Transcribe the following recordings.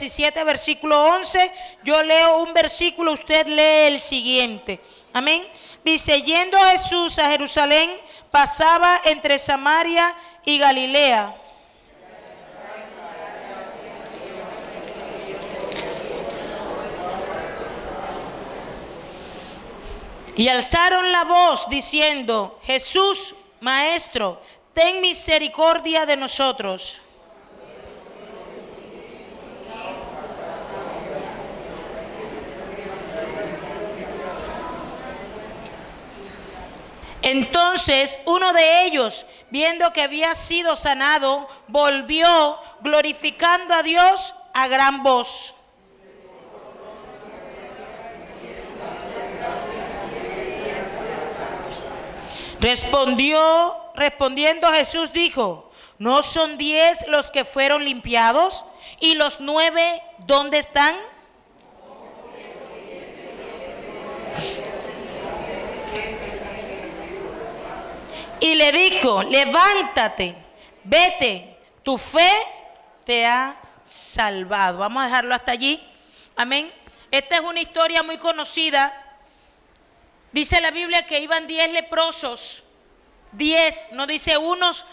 17, versículo 11. Yo leo un versículo, usted lee el siguiente. Amén. Dice, yendo Jesús a Jerusalén, pasaba entre Samaria y Galilea. Y alzaron la voz diciendo, Jesús, Maestro, ten misericordia de nosotros. Entonces uno de ellos, viendo que había sido sanado, volvió glorificando a Dios a gran voz. Respondiendo Jesús dijo, ¿no son 10 los que fueron limpiados? ¿Y los 9 dónde están? Y le dijo, levántate, vete, tu fe te ha salvado. Vamos a dejarlo hasta allí. Amén. Esta es una historia muy conocida. Dice la Biblia que iban 10 leprosos. 10, no dice unos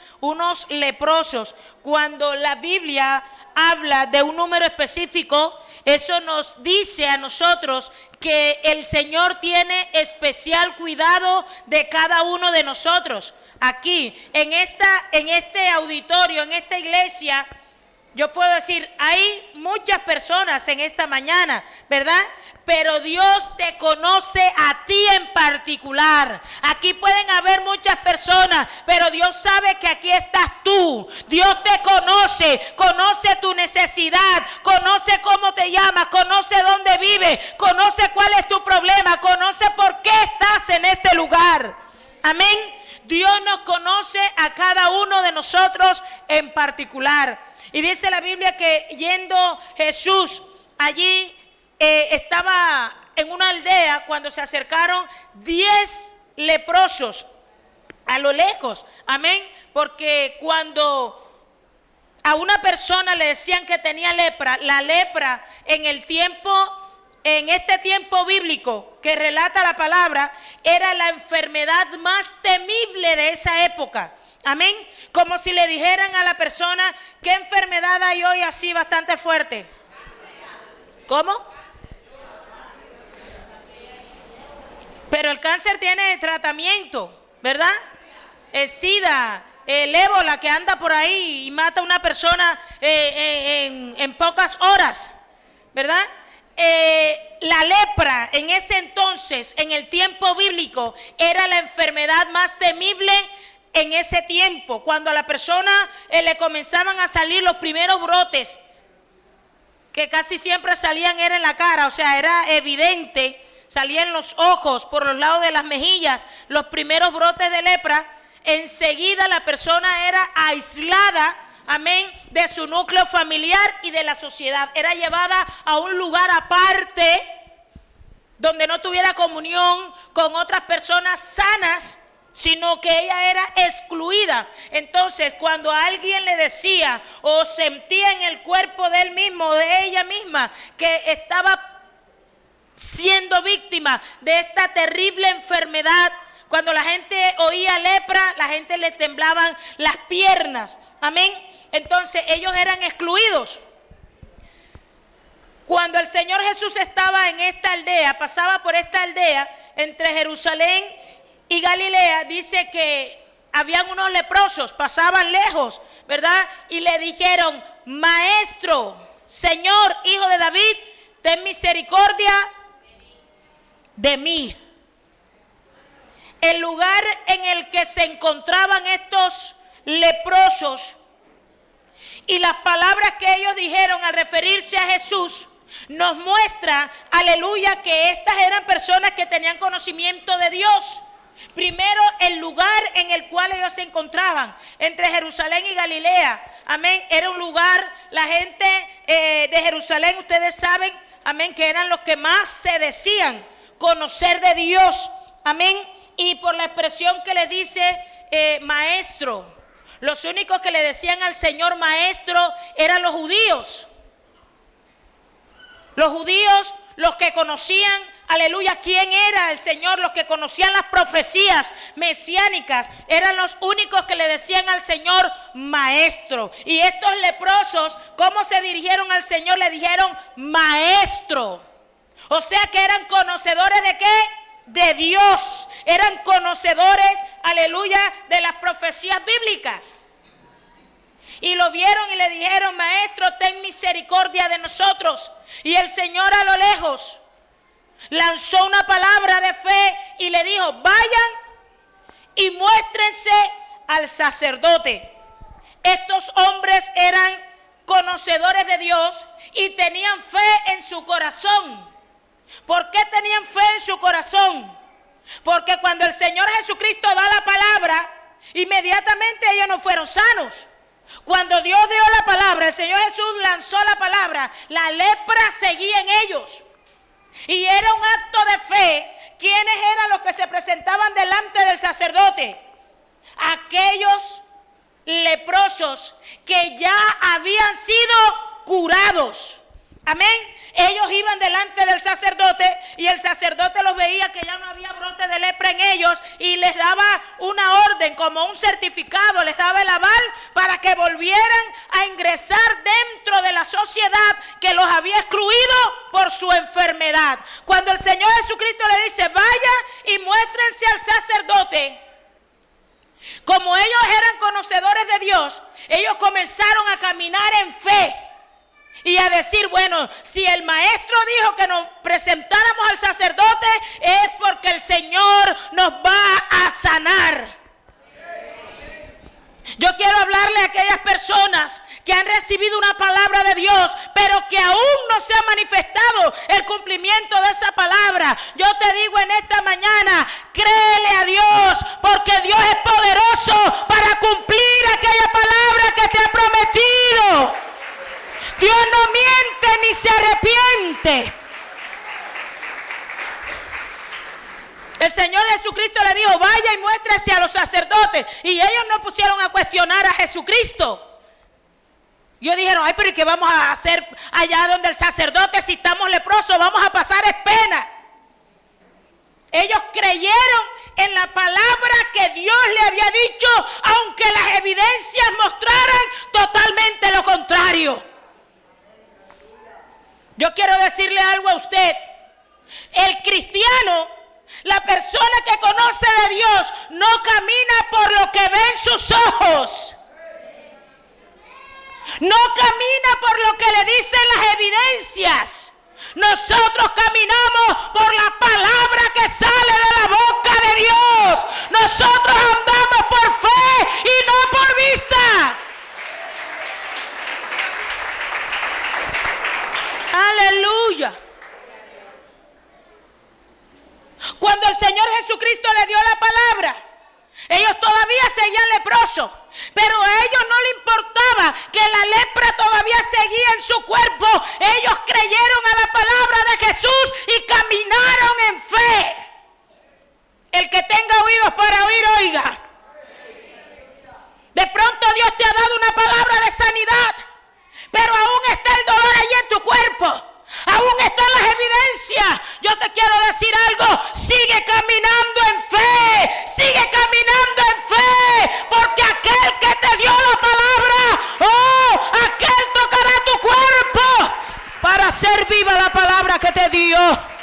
leprosos. Cuando la Biblia habla de un número específico, eso nos dice a nosotros que el Señor tiene especial cuidado de cada uno de nosotros. Aquí, en este auditorio, en esta iglesia, yo puedo decir, hay muchas personas en esta mañana, ¿verdad? Pero Dios te conoce a ti en particular. Aquí pueden haber muchas personas, pero Dios sabe que aquí estás tú. Dios te conoce tu necesidad, conoce cómo te llamas, conoce dónde vives, conoce cuál es tu problema, conoce por qué estás en este lugar. Amén. Dios nos conoce a cada uno de nosotros en particular. Y dice la Biblia que yendo Jesús allí, estaba en una aldea cuando se acercaron 10 leprosos a lo lejos. Amén. Porque cuando a una persona le decían que tenía lepra, la lepra en este tiempo bíblico que relata la palabra, era la enfermedad más temible de esa época. Amén. Como si le dijeran a la persona, ¿qué enfermedad hay hoy así bastante fuerte? ¿Cómo? Pero el cáncer tiene tratamiento, ¿verdad? El SIDA, el ébola que anda por ahí y mata a una persona en pocas horas, ¿verdad? La lepra en ese entonces, en el tiempo bíblico, era la enfermedad más temible en ese tiempo. Cuando a la persona le comenzaban a salir los primeros brotes, que casi siempre salían era en la cara, o sea, era evidente, salían los ojos, por los lados de las mejillas, los primeros brotes de lepra, enseguida la persona era aislada, amén, de su núcleo familiar y de la sociedad. Era llevada a un lugar aparte, donde no tuviera comunión con otras personas sanas, sino que ella era excluida. Entonces, cuando alguien le decía o sentía en el cuerpo de él mismo, de ella misma, que estaba siendo víctima de esta terrible enfermedad, cuando la gente oía lepra, la gente le temblaban las piernas. Amén. Entonces, ellos eran excluidos. Cuando el Señor Jesús estaba en esta aldea, pasaba por esta aldea entre Jerusalén y Galilea, dice que habían unos leprosos, pasaban lejos, ¿verdad? Y le dijeron, Maestro, Señor, Hijo de David, ten misericordia de mí. El lugar en el que se encontraban estos leprosos y las palabras que ellos dijeron al referirse a Jesús nos muestra, aleluya, que estas eran personas que tenían conocimiento de Dios. Primero, el lugar en el cual ellos se encontraban, entre Jerusalén y Galilea, amén, era un lugar, la gente de Jerusalén, ustedes saben, amén, que eran los que más se decían conocer de Dios, amén, y por la expresión que le dice maestro, los únicos que le decían al Señor maestro eran los judíos. Los judíos, los que conocían, aleluya, quién era el Señor, los que conocían las profecías mesiánicas, eran los únicos que le decían al Señor maestro. Y estos leprosos, ¿cómo se dirigieron al Señor? Le dijeron maestro. O sea que eran conocedores ¿de qué? De Dios. Eran conocedores, aleluya, de las profecías bíblicas. Y lo vieron y le dijeron, maestro, ten misericordia de nosotros. Y el Señor a lo lejos lanzó una palabra de fe y le dijo, vayan y muéstrense al sacerdote. Estos hombres eran conocedores de Dios y tenían fe en su corazón. ¿Por qué tenían fe en su corazón? Porque cuando el Señor Jesucristo da la palabra, inmediatamente ellos no fueron sanos. Cuando Dios dio la palabra, el Señor Jesús lanzó la palabra, la lepra seguía en ellos. Y era un acto de fe. ¿Quiénes eran los que se presentaban delante del sacerdote? Aquellos leprosos que ya habían sido curados. Amén. Ellos iban delante del sacerdote y el sacerdote los veía que ya no había brote de lepra en ellos y les daba una orden, como un certificado, les daba el aval para que volvieran a ingresar dentro de la sociedad que los había excluido por su enfermedad. Cuando el Señor Jesucristo le dice, vaya y muéstrense al sacerdote, como ellos eran conocedores de Dios, ellos comenzaron a caminar en fe. Y a decir, bueno, si el maestro dijo que nos presentáramos al sacerdote, es porque el Señor nos va a sanar. Yo quiero hablarle a aquellas personas que han recibido una palabra de Dios, pero que aún no se ha manifestado el cumplimiento de esa palabra. Yo te digo en esta mañana, créele a Dios, porque Dios es poderoso para cumplir aquella palabra que te ha prometido. Dios no miente ni se arrepiente. El Señor Jesucristo le dijo, vaya y muéstrese a los sacerdotes. Y ellos no pusieron a cuestionar a Jesucristo. Ellos dijeron, ay, pero ¿y qué vamos a hacer allá donde el sacerdote si estamos leprosos? Vamos a pasar pena. Ellos creyeron en la palabra que Dios le había dicho, aunque las evidencias mostraran totalmente lo contrario. Yo quiero decirle algo a usted. El cristiano, la persona que conoce de Dios, no camina por lo que ve en sus ojos. No camina por lo que le dicen las evidencias. Nosotros caminamos por la palabra que sale de la boca de Dios. Nosotros andamos por fe y no por vista. Aleluya. Cuando el Señor Jesucristo le dio la palabra, ellos todavía seguían leprosos, pero a ellos no les importaba que la lepra todavía seguía en su cuerpo. Ellos creyeron a la palabra de Jesús y caminaron en fe. El que tenga oídos para oír, oiga. De pronto Dios te ha dado una palabra de sanidad, pero aún está el dolor ahí en tu cuerpo. Aún están las evidencias. Yo te quiero decir algo. Sigue caminando en fe. Sigue caminando en fe. Porque aquel que te dio la palabra, aquel tocará tu cuerpo para hacer viva la palabra que te dio.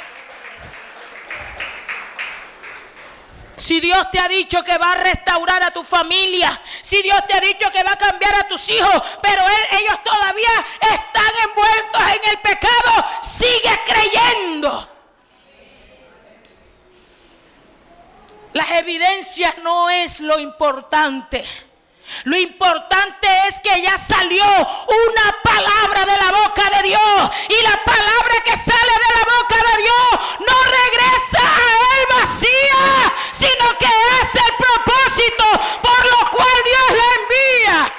Si Dios te ha dicho que va a restaurar a tu familia, si Dios te ha dicho que va a cambiar a tus hijos, pero ellos todavía están envueltos en el pecado, sigue creyendo. Las evidencias no es lo importante. Lo importante es que ya salió una palabra de la boca de Dios. Y la palabra que sale de la boca de Dios no regresa a él vacía, sino que es el propósito por lo cual Dios la envía.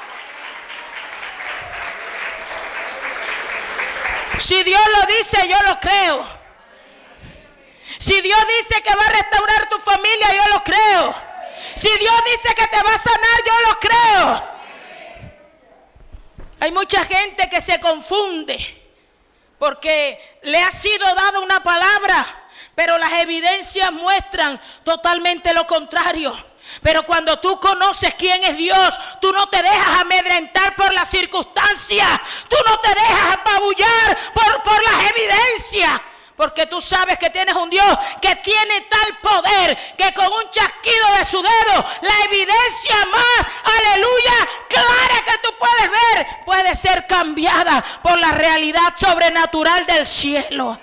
Si Dios lo dice, yo lo creo. Si Dios dice que va a restaurar tu familia, yo lo creo. Si Dios dice que te va a sanar, yo lo creo. Hay mucha gente que se confunde porque le ha sido dada una palabra, pero las evidencias muestran totalmente lo contrario. Pero cuando tú conoces quién es Dios, tú no te dejas amedrentar por las circunstancias, tú no te dejas apabullar por las evidencias, porque tú sabes que tienes un Dios que tiene tal poder que con un chasquido de su dedo, la evidencia más, aleluya, clara que tú puedes ver, puede ser cambiada por la realidad sobrenatural del cielo.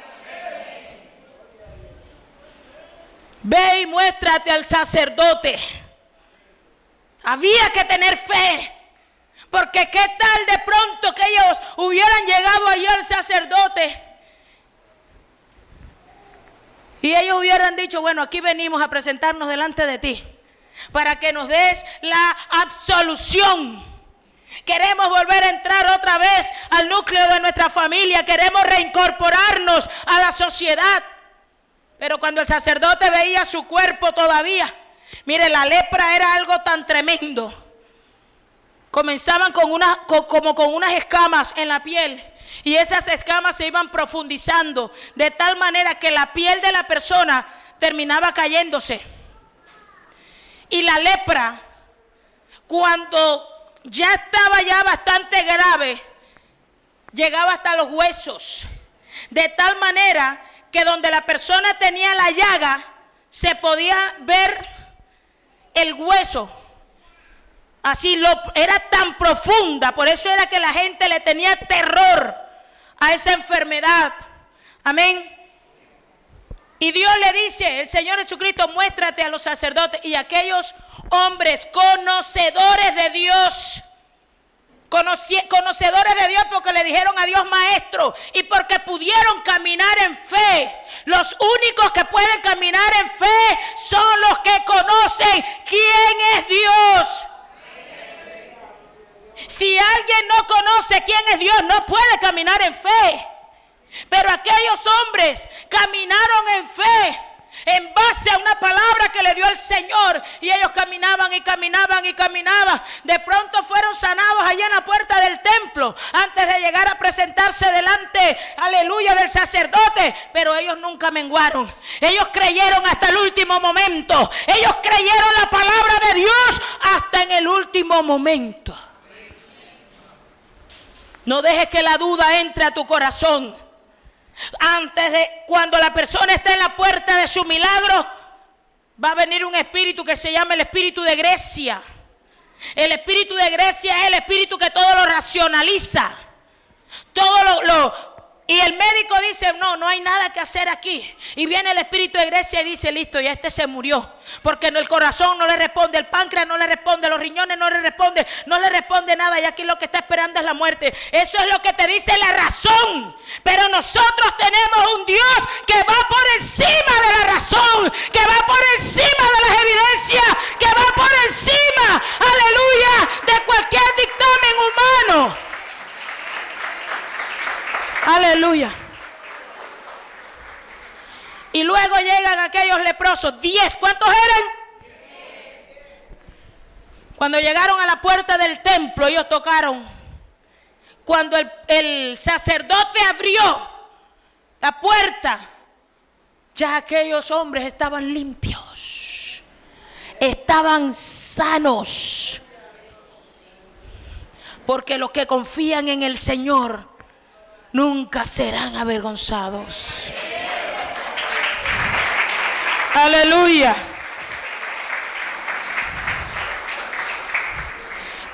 Ve y muéstrate al sacerdote. Había que tener fe, porque qué tal de pronto que ellos hubieran llegado allí al sacerdote y ellos hubieran dicho: bueno, aquí venimos a presentarnos delante de ti para que nos des la absolución. Queremos volver a entrar otra vez al núcleo de nuestra familia, queremos reincorporarnos a la sociedad. Pero cuando el sacerdote veía su cuerpo todavía, mire, la lepra era algo tan tremendo. Comenzaban como con unas escamas en la piel, y esas escamas se iban profundizando de tal manera que la piel de la persona terminaba cayéndose. Y la lepra, cuando ya estaba bastante grave, llegaba hasta los huesos, de tal manera que donde la persona tenía la llaga se podía ver el hueso. Así era tan profunda, por eso era que la gente le tenía terror a esa enfermedad. Amén. Y Dios le dice, el Señor Jesucristo: muéstrate a los sacerdotes y a aquellos hombres conocedores de Dios. Conocedores de Dios, porque le dijeron a Dios maestro y porque pudieron caminar en fe. Los únicos que pueden caminar en fe son los que conocen quién es Dios. Si alguien no conoce quién es Dios, no puede caminar en fe. Pero aquellos hombres caminaron en fe en base a una palabra que le dio el Señor, y ellos caminaban y caminaban y caminaban. De pronto fueron sanados allá en la puerta del templo antes de llegar a presentarse delante, aleluya, del sacerdote. Pero ellos nunca menguaron, ellos creyeron hasta el último momento, ellos creyeron la palabra de Dios hasta en el último momento. No dejes que la duda entre a tu corazón. Cuando la persona está en la puerta de su milagro, va a venir un espíritu que se llama el espíritu de Grecia. El espíritu de Grecia es el espíritu que todo lo racionaliza, y el médico dice: no hay nada que hacer aquí. Y viene el espíritu de Grecia y dice: listo, ya este se murió. Porque el corazón no le responde, el páncreas no le responde, los riñones no le responde nada. Y aquí lo que está esperando es la muerte. Eso es lo que te dice la razón. Pero nosotros tenemos un Dios que va por encima de la razón, que va por encima de las evidencias, que va por encima, aleluya, de cualquier dictamen humano. Aleluya. Y luego llegan aquellos leprosos, 10. ¿Cuántos eran? 10. Cuando llegaron a la puerta del templo, ellos tocaron. Cuando el sacerdote abrió la puerta, ya aquellos hombres estaban limpios, estaban sanos. Porque los que confían en el Señor nunca serán avergonzados. Aleluya.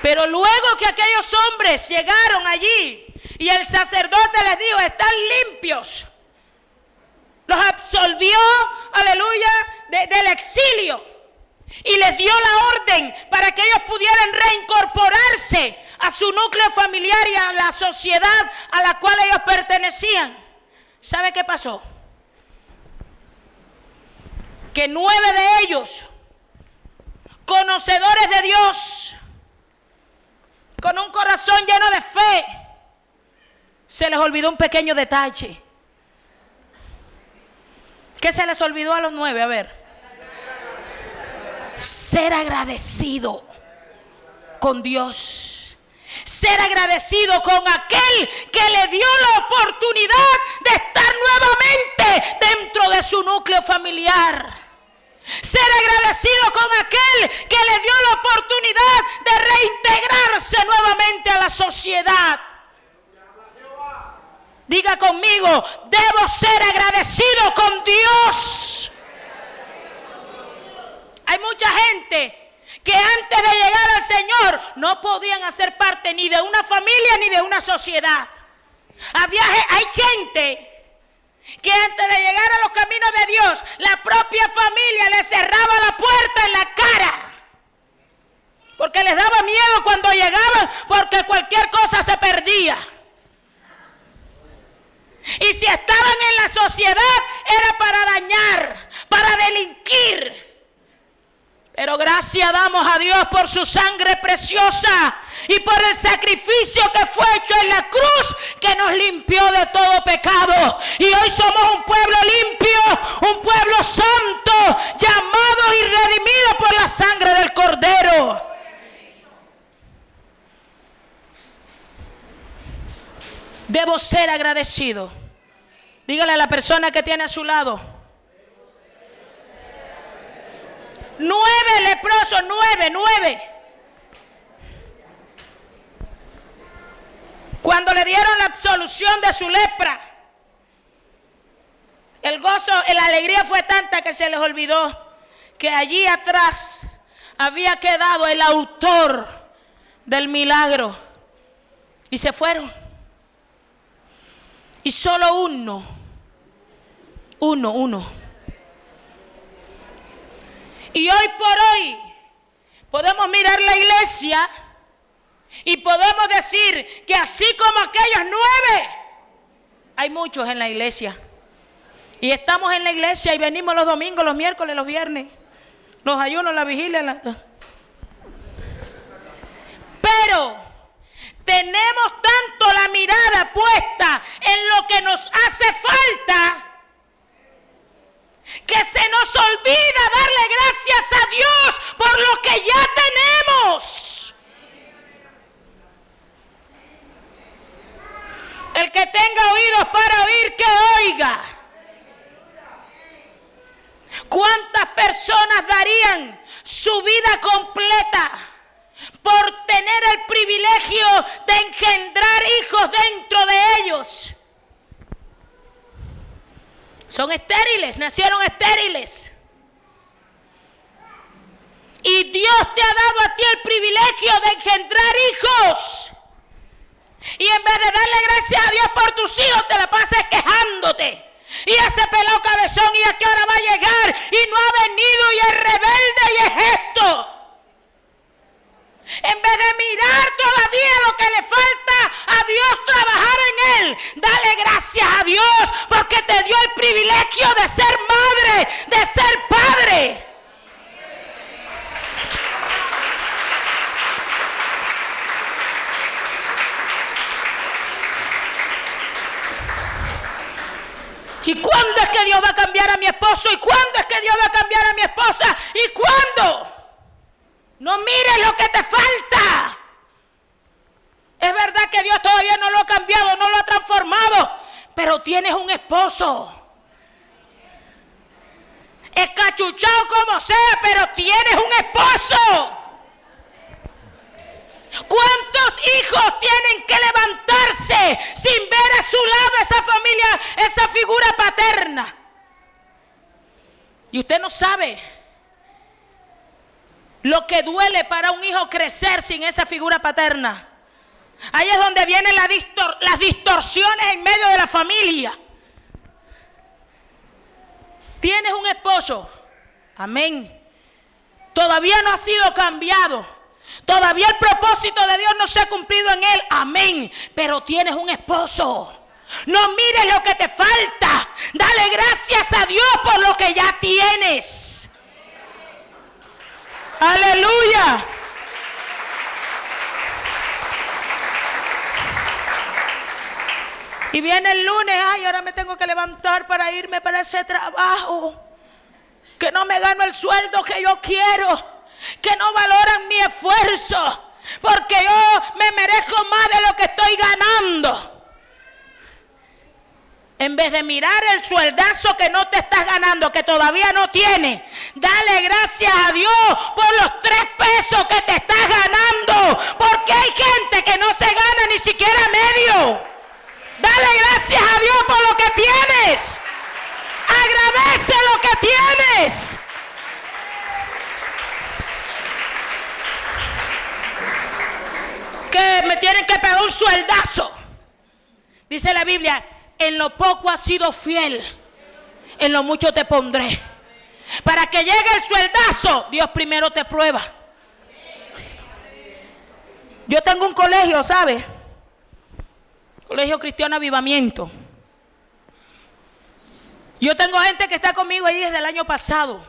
Pero luego que aquellos hombres llegaron allí y el sacerdote les dijo: están limpios, los absolvió, aleluya, del exilio. Y les dio la orden para que ellos pudieran reincorporarse a su núcleo familiar y a la sociedad a la cual ellos pertenecían. ¿Sabe qué pasó? Que 9 de ellos, conocedores de Dios, con un corazón lleno de fe, se les olvidó un pequeño detalle. ¿Qué se les olvidó a los 9? A ver. Ser agradecido con Dios. Ser agradecido con aquel que le dio la oportunidad de estar nuevamente dentro de su núcleo familiar. Ser agradecido con aquel que le dio la oportunidad de reintegrarse nuevamente a la sociedad. Diga conmigo, debo ser agradecido con Dios. Hay mucha gente que antes de llegar al Señor no podían hacer parte ni de una familia ni de una sociedad. Hay gente que antes de llegar a los caminos de Dios, la propia familia le cerraba la puerta en la cara. Porque les daba miedo cuando llegaban, porque cualquier cosa se perdía. Y si estaban en la sociedad era para dañar, para delinquir. Pero gracias damos a Dios por su sangre preciosa y por el sacrificio que fue hecho en la cruz, que nos limpió de todo pecado. Y hoy somos un pueblo limpio, un pueblo santo, llamado y redimido por la sangre del Cordero. Debo ser agradecido. Dígale a la persona que tiene a su lado. 9 leprosos, 9. Cuando le dieron la absolución de su lepra, el gozo, la alegría fue tanta que se les olvidó que allí atrás había quedado el autor del milagro. Y se fueron. Y solo uno. Y hoy por hoy podemos mirar la iglesia y podemos decir que así como aquellos 9, hay muchos en la iglesia. Y estamos en la iglesia y venimos los domingos, los miércoles, los viernes, los ayunos, la vigilia. Pero tenemos tanto la mirada puesta en lo que nos hace falta, que se nos olvida darle gracias a Dios por lo que ya tenemos. El que tenga oídos para oír, que oiga. ¿Cuántas personas darían su vida completa por tener el privilegio de engendrar hijos dentro de ellos? Son estériles, nacieron estériles. Y Dios te ha dado a ti el privilegio de engendrar hijos. Y en vez de darle gracias a Dios por tus hijos, te la pasas quejándote. Y ese pelado cabezón, y a qué hora va a llegar, y no ha venido, y es rebelde, y es esto. En vez de mirar todavía lo que le falta a Dios trabajar en él, dale gracias a Dios porque te dio el privilegio de ser madre, de ser padre. ¿Y cuándo es que Dios va a cambiar a mi esposo? ¿Y cuándo es que Dios va a cambiar a mi esposa? ¿Y cuándo? No mires lo que te falta. Es verdad que Dios todavía no lo ha cambiado, no lo ha transformado, pero tienes un esposo. Escachuchado como sea, pero tienes un esposo. ¿Cuántos hijos tienen que levantarse sin ver a su lado esa familia, esa figura paterna? Y usted no sabe lo que duele para un hijo crecer sin esa figura paterna. Ahí es donde vienen las distorsiones en medio de la familia. Tienes un esposo, amén. Todavía no ha sido cambiado. Todavía el propósito de Dios no se ha cumplido en él, amén. Pero tienes un esposo. No mires lo que te falta. Dale gracias a Dios por lo que ya tienes. Aleluya. Y viene el lunes, ay, ahora me tengo que levantar para irme para ese trabajo, que no me gano el sueldo que yo quiero, que no valoran mi esfuerzo. porque yo me merezco más de lo que estoy ganando. En vez de mirar el sueldazo que no te estás ganando, que todavía no tienes, dale gracias a Dios por los 3 pesos que te estás ganando, porque hay gente que no se gana ni siquiera medio. Dale gracias a Dios por lo que tienes. Agradece lo que tienes. Que me tienen que pagar un sueldazo. Dice la Biblia: en lo poco has sido fiel, en lo mucho te pondré. Para que llegue el sueldazo, Dios primero te prueba. Yo tengo un colegio, ¿sabe? Colegio Cristiano Avivamiento. Yo tengo gente que está conmigo ahí desde el año pasado.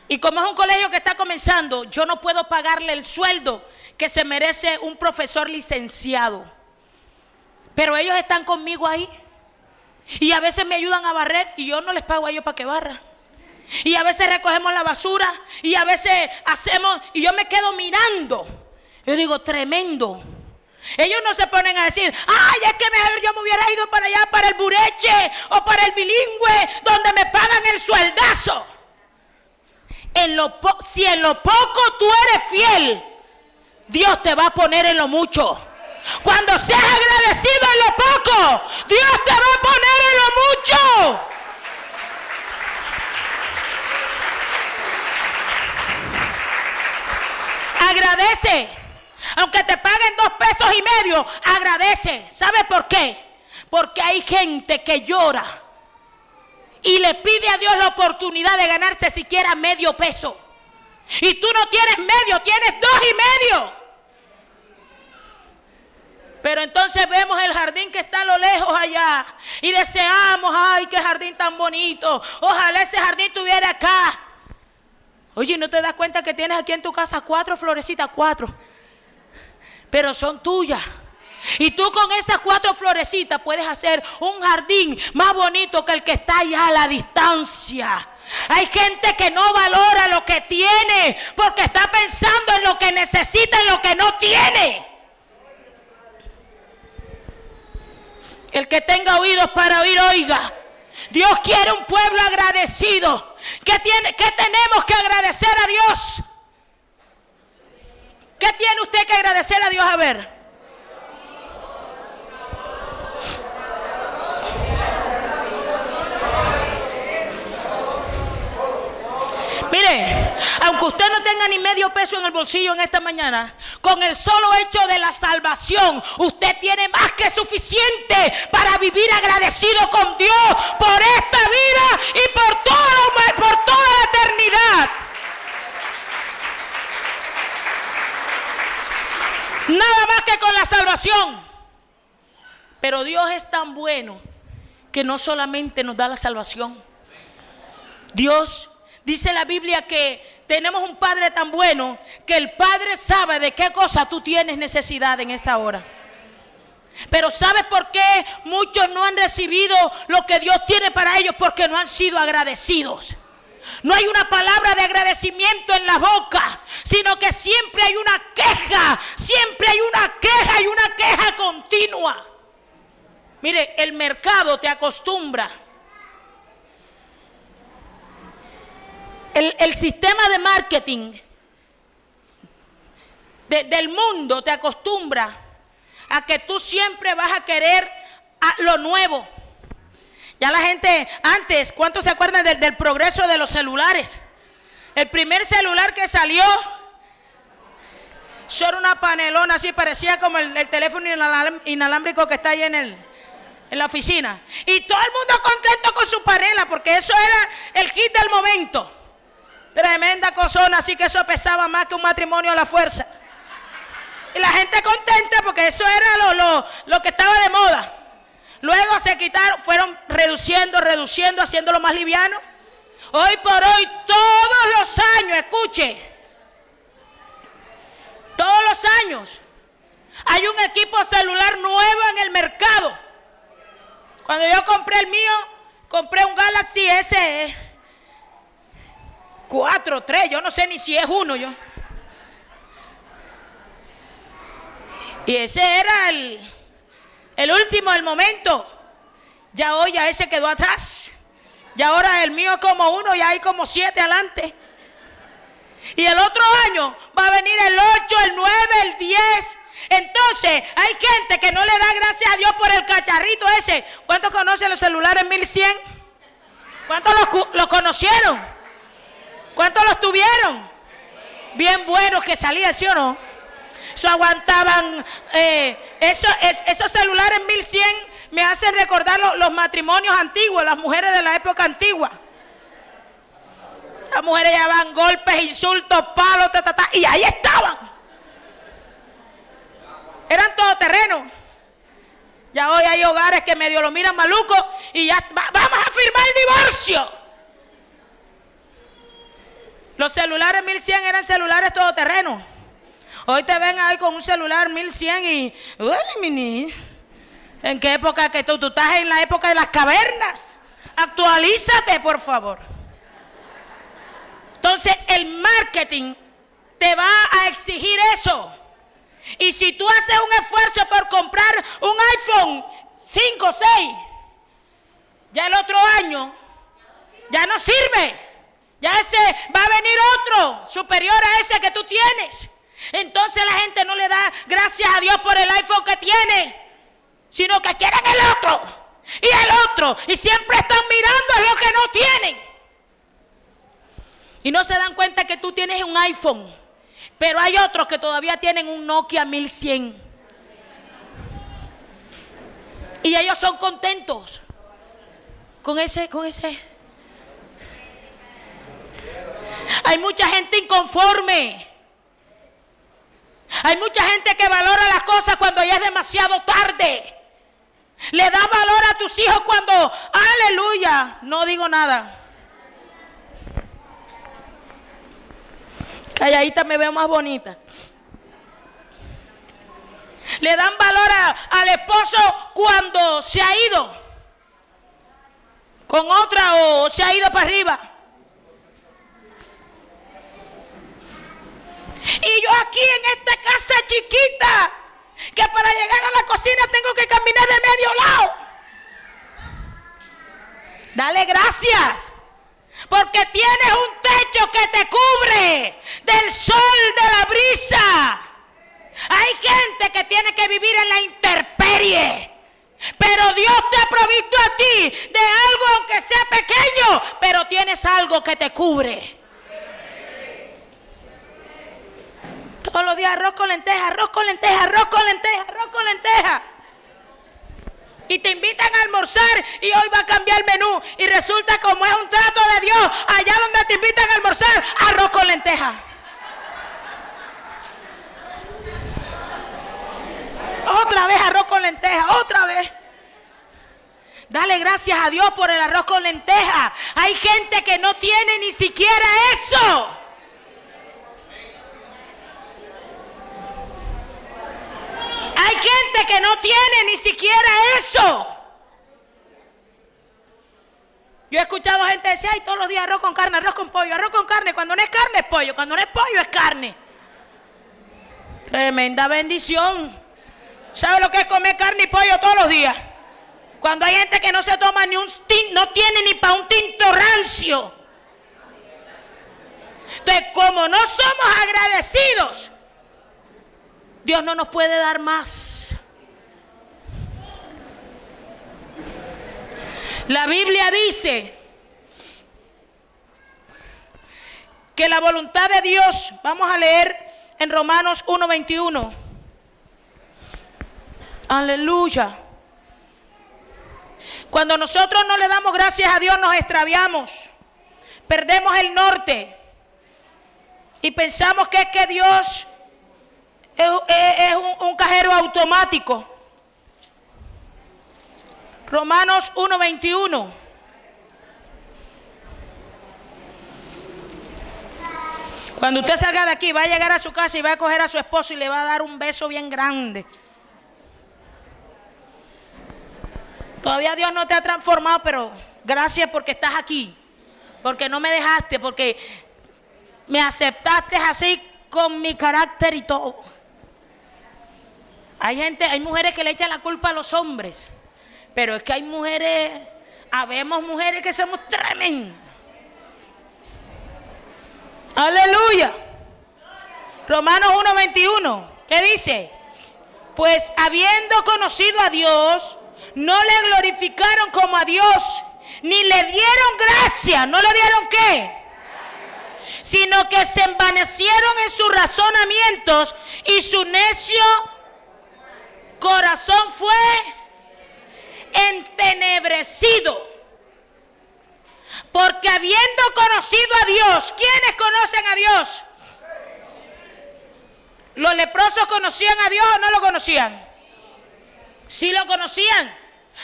Y como es un colegio que está comenzando, yo no puedo pagarle el sueldo que se merece un profesor licenciado. Pero ellos están conmigo ahí. Y a veces me ayudan a barrer y yo no les pago a ellos para que barran. Y a veces recogemos la basura y a veces hacemos, y yo me quedo mirando. Yo digo, tremendo. Ellos no se ponen a decir, ay, es que mejor yo me hubiera ido para allá, para el Bureche o para el Bilingüe, donde me pagan el sueldazo. Si en lo poco tú eres fiel, Dios te va a poner en lo mucho. Cuando seas agradecido en lo poco, Dios te va a poner en lo mucho. Agradece. Aunque te paguen 2 pesos y medio, agradece. ¿Sabe por qué? Porque hay gente que llora y le pide a Dios la oportunidad de ganarse siquiera medio peso. Y tú no tienes medio, tienes 2 y medio. Pero entonces vemos el jardín que está a lo lejos allá y deseamos, ay, qué jardín tan bonito. Ojalá ese jardín estuviera acá. Oye, ¿no te das cuenta que tienes aquí en tu casa 4 florecitas? 4. Pero son tuyas. Y tú con esas 4 florecitas puedes hacer un jardín más bonito que el que está allá a la distancia. Hay gente que no valora lo que tiene porque está pensando en lo que necesita, en lo que no tiene. El que tenga oídos para oír, oiga. Dios quiere un pueblo agradecido. ¿Qué tenemos que agradecer a Dios? ¿Qué tiene usted que agradecer a Dios? A ver. Mire, aunque usted no tenga ni medio peso en el bolsillo en esta mañana, con el solo hecho de la salvación, usted tiene más que suficiente para vivir agradecido con Dios por esta vida y por toda la eternidad. Nada más que con la salvación. Pero Dios es tan bueno que no solamente nos da la salvación. Dios, dice la Biblia que tenemos un Padre tan bueno que el Padre sabe de qué cosa tú tienes necesidad en esta hora. Pero ¿sabes por qué muchos no han recibido lo que Dios tiene para ellos? Porque no han sido agradecidos. No hay una palabra de agradecimiento en la boca, sino que siempre hay una queja, siempre hay una queja y una queja continua. Mire, el mercado te acostumbra. El sistema de marketing del mundo te acostumbra a que tú siempre vas a querer lo nuevo. Ya la gente antes, ¿cuántos se acuerdan del progreso de los celulares? El primer celular que salió, eso era una panelona así, parecía como el teléfono inalámbrico que está ahí en la oficina. Y todo el mundo contento con su panela, porque eso era el hit del momento. Tremenda cosona, así que eso pesaba más que un matrimonio a la fuerza. Y la gente contenta porque eso era lo que estaba de moda. Luego se quitaron, fueron reduciendo, haciéndolo más liviano. Hoy por hoy, todos los años, escuche, todos los años hay un equipo celular nuevo en el mercado. Cuando yo compré el mío, compré un Galaxy S4, 3, yo no sé ni si es uno yo. Y ese era el último, el momento. Ya hoy ya ese quedó atrás. Ya ahora el mío es como uno y hay como 7 adelante. Y el otro año va a venir el 8, el 9, el 10. Entonces hay gente que no le da gracias a Dios por el cacharrito ese. ¿Cuántos conocen los celulares 1100? ¿Cuántos los conocieron? ¿Cuántos los tuvieron? Bien buenos que salían, ¿sí o no? Eso aguantaban, esos celulares 1100 me hacen recordar los matrimonios antiguos, las mujeres de la época antigua. Las mujeres llevaban golpes, insultos, palos, y ahí estaban. Eran todoterrenos. Ya hoy hay hogares que medio lo miran maluco y ya vamos a firmar el divorcio. Los celulares 1100 eran celulares todoterrenos. Hoy te ven ahí con un celular 1100 y... Uy, mi niña. ¿En qué época que tú estás? En la época de las cavernas. Actualízate, por favor. Entonces, el marketing te va a exigir eso. Y si tú haces un esfuerzo por comprar un iPhone 5 o 6, ya el otro año ya no sirve. Ya ese va a venir otro superior a ese que tú tienes. Entonces la gente no le da gracias a Dios por el iPhone que tiene, sino que quieren el otro y el otro, y siempre están mirando lo que no tienen. Y no se dan cuenta que tú tienes un iPhone, pero hay otros que todavía tienen un Nokia 1100. Y ellos son contentos con ese. Hay mucha gente inconforme. Hay mucha gente que valora las cosas cuando ya es demasiado tarde. Le da valor a tus hijos cuando, aleluya, no digo nada. Calladita me veo más bonita. Le dan valor al esposo cuando se ha ido con otra o se ha ido para arriba. Y yo aquí en esta casa chiquita, que para llegar a la cocina tengo que caminar de medio lado. Dale gracias, porque tienes un techo que te cubre del sol, de la brisa. Hay gente que tiene que vivir en la intemperie, pero Dios te ha provisto a ti de algo aunque sea pequeño, pero tienes algo que te cubre. Todos los días arroz con lenteja, arroz con lenteja, arroz con lenteja, arroz con lenteja. Y te invitan a almorzar y hoy va a cambiar el menú. Y resulta como es un trato de Dios, allá donde te invitan a almorzar, arroz con lenteja. Otra vez arroz con lenteja, otra vez. Dale gracias a Dios por el arroz con lenteja. Hay gente que no tiene ni siquiera eso. Hay gente que no tiene ni siquiera eso. Yo he escuchado gente decir, ay, todos los días arroz con carne, arroz con pollo, arroz con carne. Cuando no es carne es pollo, cuando no es pollo es carne. Tremenda bendición. ¿Sabe lo que es comer carne y pollo todos los días? Cuando hay gente que no se toma ni un tinto, no tiene ni para un tinto rancio. Entonces, como no somos agradecidos, Dios no nos puede dar más. La Biblia dice que la voluntad de Dios, vamos a leer en Romanos 1:21. Aleluya. Cuando nosotros no le damos gracias a Dios, nos extraviamos, perdemos el norte y pensamos que es que Dios es un cajero automático. Romanos 1:21. Cuando usted salga de aquí, va a llegar a su casa y va a coger a su esposo y le va a dar un beso bien grande. Todavía Dios no te ha transformado, pero gracias porque estás aquí, porque no me dejaste, porque me aceptaste así con mi carácter y todo. Hay mujeres que le echan la culpa a los hombres, pero es que hay mujeres, habemos mujeres que somos tremendas. Aleluya. Romanos 1:21, ¿qué dice? Pues habiendo conocido a Dios, no le glorificaron como a Dios, ni le dieron gracia. ¿No le dieron qué? Sino que se envanecieron en sus razonamientos y su necio corazón fue entenebrecido. Porque habiendo conocido a Dios, ¿quiénes conocen a Dios? ¿Los leprosos conocían a Dios o no lo conocían? Sí lo conocían,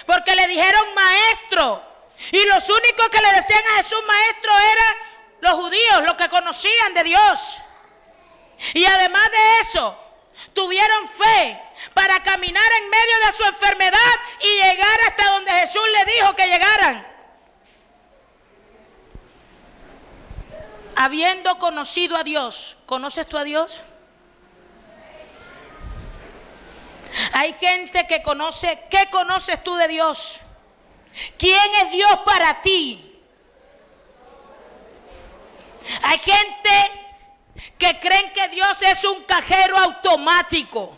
porque le dijeron maestro. Y los únicos que le decían a Jesús maestro eran los judíos, los que conocían de Dios. Y además de eso, tuvieron fe para caminar en medio de su enfermedad y llegar hasta donde Jesús le dijo que llegaran. Habiendo conocido a Dios, ¿conoces tú a Dios? Hay gente que conoce. ¿Qué conoces tú de Dios? ¿Quién es Dios para ti? Hay gente que creen que Dios es un cajero automático,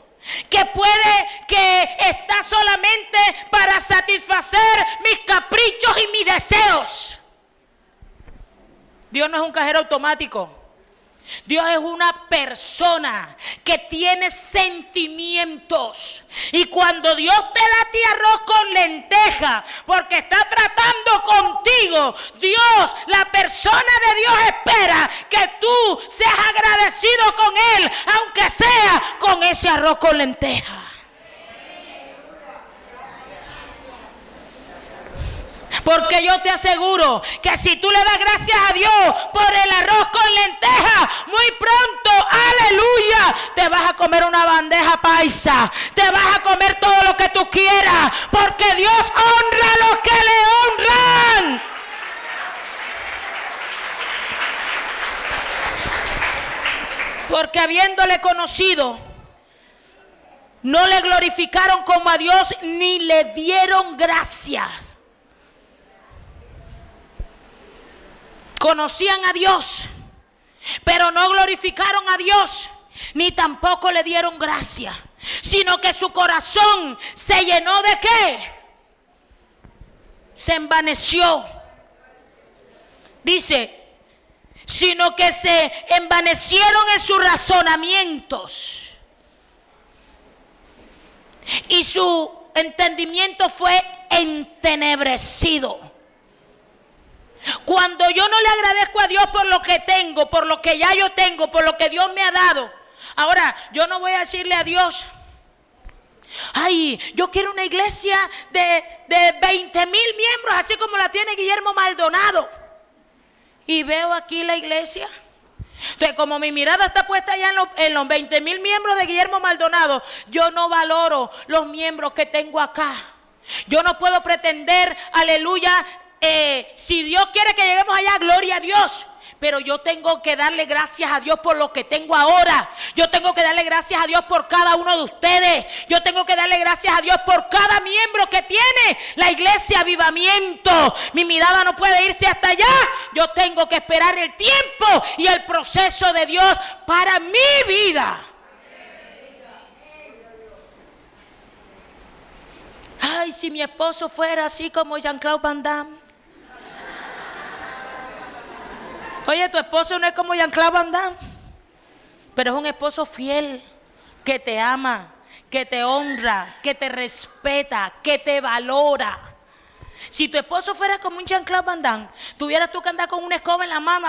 que está solamente para satisfacer mis caprichos y mis deseos. Dios no es un cajero automático. Dios es una persona que tiene sentimientos. Y cuando Dios te da a ti arroz con lenteja, porque está tratando contigo, Dios, la persona de Dios espera que tú seas agradecido con Él, aunque sea con ese arroz con lenteja. Porque yo te aseguro que si tú le das gracias a Dios por el arroz con lenteja, muy pronto, aleluya, te vas a comer una bandeja paisa, te vas a comer todo lo que tú quieras, porque Dios honra a los que le honran. Porque habiéndole conocido, no le glorificaron como a Dios ni le dieron gracias. Conocían a Dios, pero no glorificaron a Dios, ni tampoco le dieron gracia, sino que su corazón se llenó de ¿qué? Se envaneció. Dice, sino que se envanecieron en sus razonamientos y su entendimiento fue entenebrecido. Cuando yo no le agradezco a Dios por lo que tengo, por lo que ya yo tengo, por lo que Dios me ha dado, ahora yo no voy a decirle a Dios, ay, yo quiero una iglesia de 20,000 miembros, así como la tiene Guillermo Maldonado. Y veo aquí la iglesia. Entonces, como mi mirada está puesta allá en los 20,000 miembros de Guillermo Maldonado, yo no valoro los miembros que tengo acá. Yo no puedo pretender, aleluya, si Dios quiere que lleguemos allá, gloria a Dios. Pero yo tengo que darle gracias a Dios por lo que tengo ahora. Yo tengo que darle gracias a Dios por cada uno de ustedes. Yo tengo que darle gracias a Dios por cada miembro que tiene la iglesia Avivamiento. Mi mirada no puede irse hasta allá. Yo tengo que esperar el tiempo y el proceso de Dios para mi vida. Ay, si mi esposo fuera así como Jean-Claude Van Damme. Oye, tu esposo no es como Jean-Claude Van Damme, pero es un esposo fiel, que te ama, que te honra, que te respeta, que te valora. Si tu esposo fuera como un Jean-Claude Van Damme, tuvieras tú que andar con una escoba en la mano,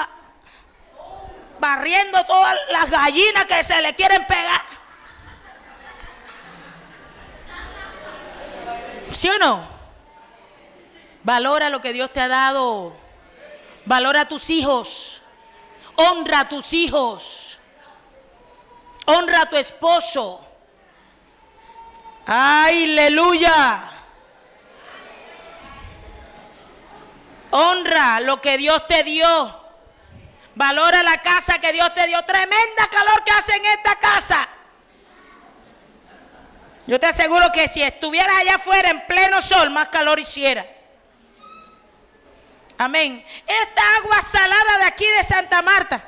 barriendo todas las gallinas que se le quieren pegar. ¿Sí o no? Valora lo que Dios te ha dado. Valora a tus hijos. Honra a tus hijos. Honra a tu esposo. ¡Aleluya! Honra lo que Dios te dio. Valora la casa que Dios te dio. Tremenda calor que hace en esta casa. Yo te aseguro que si estuvieras allá afuera en pleno sol, más calor hiciera. Amén. Esta agua salada de aquí de Santa Marta,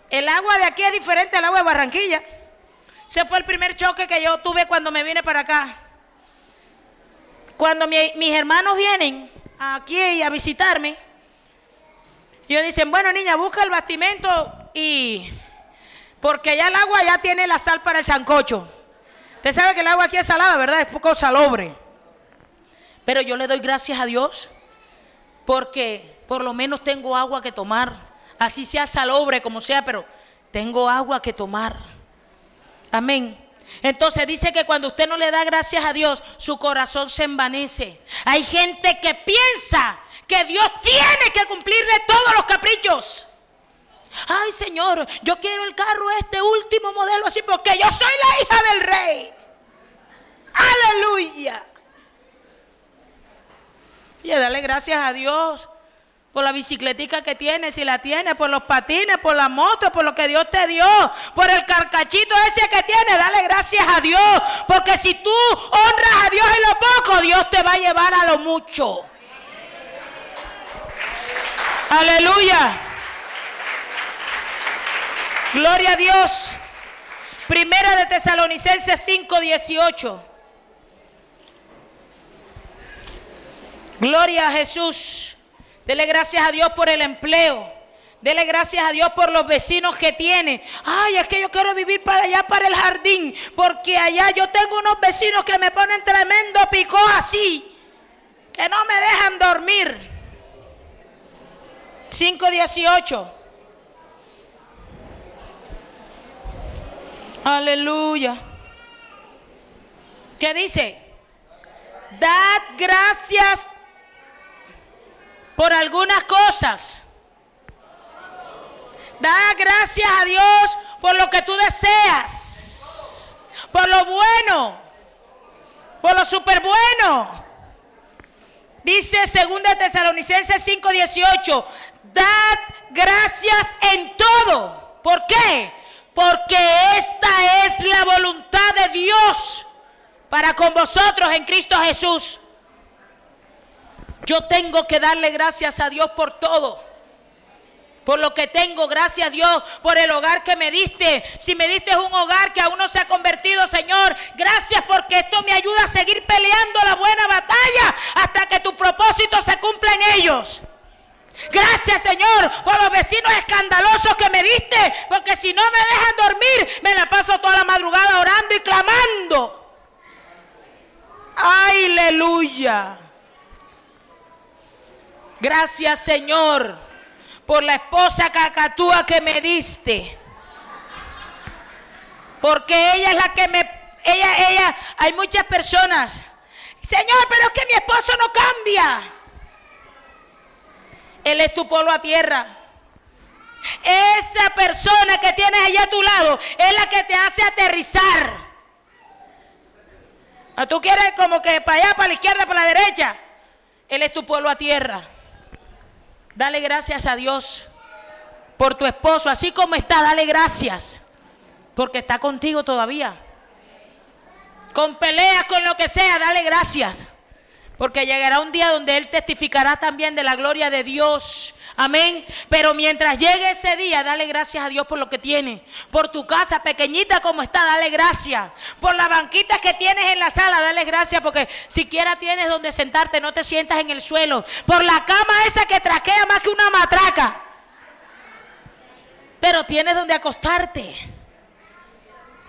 el agua de aquí es diferente al agua de Barranquilla. Ese fue el primer choque que yo tuve cuando me vine para acá. Cuando mis hermanos vienen aquí a visitarme, ellos dicen, bueno niña, busca el bastimento porque ya el agua ya tiene la sal para el sancocho. Usted sabe que el agua aquí es salada, ¿verdad? Es poco salobre. Pero yo le doy gracias a Dios porque por lo menos tengo agua que tomar. Así sea salobre, como sea, pero tengo agua que tomar. Amén. Entonces dice que cuando usted no le da gracias a Dios, su corazón se envanece. Hay gente que piensa que Dios tiene que cumplirle todos los caprichos. Ay, Señor, yo quiero el carro este último modelo así porque yo soy la hija del rey. Aleluya. Y dale gracias a Dios por la bicicletica que tienes, si la tienes, por los patines, por la moto, por lo que Dios te dio, por el carcachito ese que tienes, dale gracias a Dios, porque si tú honras a Dios en lo poco, Dios te va a llevar a lo mucho. Aleluya. Gloria a Dios. Primera de Tesalonicenses 5:18. Gloria a Jesús. Dele gracias a Dios por el empleo. Dele gracias a Dios por los vecinos que tiene. Ay, es que yo quiero vivir para allá, para el jardín, porque allá yo tengo unos vecinos que me ponen tremendo picó así, que no me dejan dormir. 5:18. Aleluya. ¿Qué dice? Dad gracias por algunas cosas. Da gracias a Dios por lo que tú deseas, por lo bueno, por lo súper bueno. Dice 2 Tesalonicenses 5:18, dad gracias en todo. ¿Por qué? Porque esta es la voluntad de Dios para con vosotros en Cristo Jesús. Yo tengo que darle gracias a Dios por todo. Por lo que tengo, gracias a Dios por el hogar que me diste. Si me diste un hogar que aún no se ha convertido, Señor, gracias porque esto me ayuda a seguir peleando la buena batalla hasta que tu propósito se cumpla en ellos. Gracias, Señor, por los vecinos escandalosos que me diste, porque si no me dejan dormir, me la paso toda la madrugada orando y clamando. Aleluya. Gracias, Señor, por la esposa cacatúa que me diste, porque ella es la que hay muchas personas, Señor, pero es que mi esposo no cambia. Él es tu polo a tierra. Esa persona que tienes allá a tu lado es la que te hace aterrizar. Tú quieres como que para allá, para la izquierda, para la derecha. Él es tu polo a tierra. Dale gracias a Dios por tu esposo, así como está, dale gracias, porque está contigo todavía. Con peleas, con lo que sea, dale gracias. Porque llegará un día donde Él testificará también de la gloria de Dios. Amén. Pero mientras llegue ese día, dale gracias a Dios por lo que tienes. Por tu casa, pequeñita como está, dale gracias. Por las banquitas que tienes en la sala, dale gracias. Porque siquiera tienes donde sentarte, no te sientas en el suelo. Por la cama esa que traquea más que una matraca. Pero tienes donde acostarte.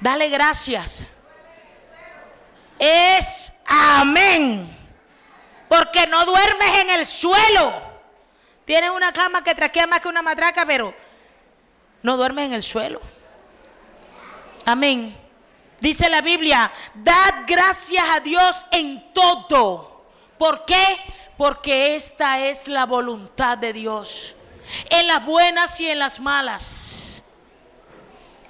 Dale gracias. Es amén. Porque no duermes en el suelo. Tienes una cama que traquea más que una matraca, pero no duermes en el suelo. Amén. Dice la Biblia, dad gracias a Dios en todo. ¿Por qué? Porque esta es la voluntad de Dios. En las buenas y en las malas.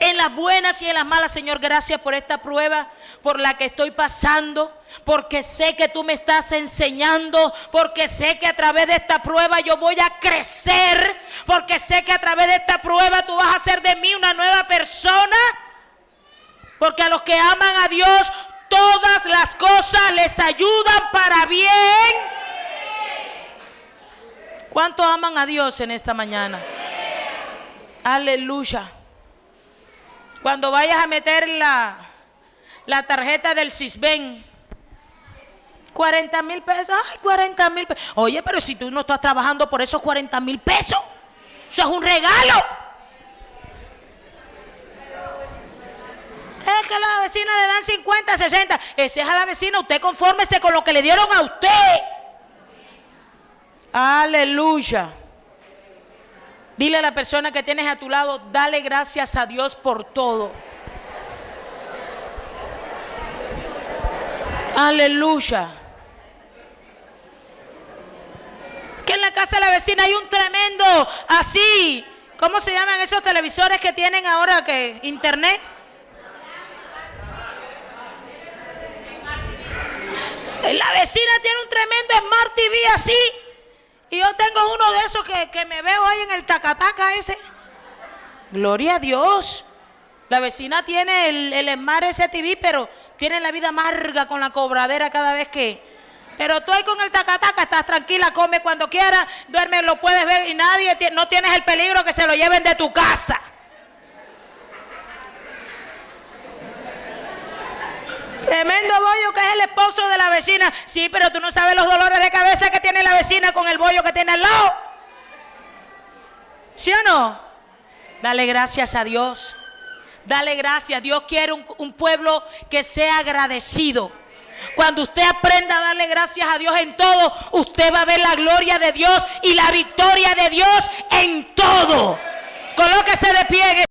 En las buenas y en las malas, Señor, gracias por esta prueba, por la que estoy pasando, porque sé que tú me estás enseñando, porque sé que a través de esta prueba yo voy a crecer, porque sé que a través de esta prueba tú vas a hacer de mí una nueva persona, porque a los que aman a Dios, todas las cosas les ayudan para bien. ¿Cuántos aman a Dios en esta mañana? Aleluya. Cuando vayas a meter la tarjeta del Sisbén, 40,000 pesos. Ay, 40,000 pesos. Oye, pero si tú no estás trabajando por esos 40,000 pesos, eso es un regalo. Es que a la vecina le dan 50, 60. Ese es a la vecina. Usted confórmese con lo que le dieron a usted. Aleluya. Dile a la persona que tienes a tu lado, dale gracias a Dios por todo. Aleluya. Que en la casa de la vecina hay un tremendo así. ¿Cómo se llaman esos televisores que tienen ahora que internet? La vecina tiene un tremendo Smart TV así. Y yo tengo uno de esos que me veo ahí en el tacataca ese. Gloria a Dios. La vecina tiene el Smart ese TV, pero tiene la vida amarga con la cobradera cada vez que... Pero tú ahí con el tacataca estás tranquila, come cuando quieras, duerme, lo puedes ver y no tienes el peligro que se lo lleven de tu casa. Tremendo bollo que es el esposo de la vecina. Sí, pero tú no sabes los dolores de cabeza que tiene la vecina con el bollo que tiene al lado. ¿Sí o no? Dale gracias a Dios. Dale gracias. Dios quiere un pueblo que sea agradecido. Cuando usted aprenda a darle gracias a Dios en todo, usted va a ver la gloria de Dios y la victoria de Dios en todo. Colóquese de pie.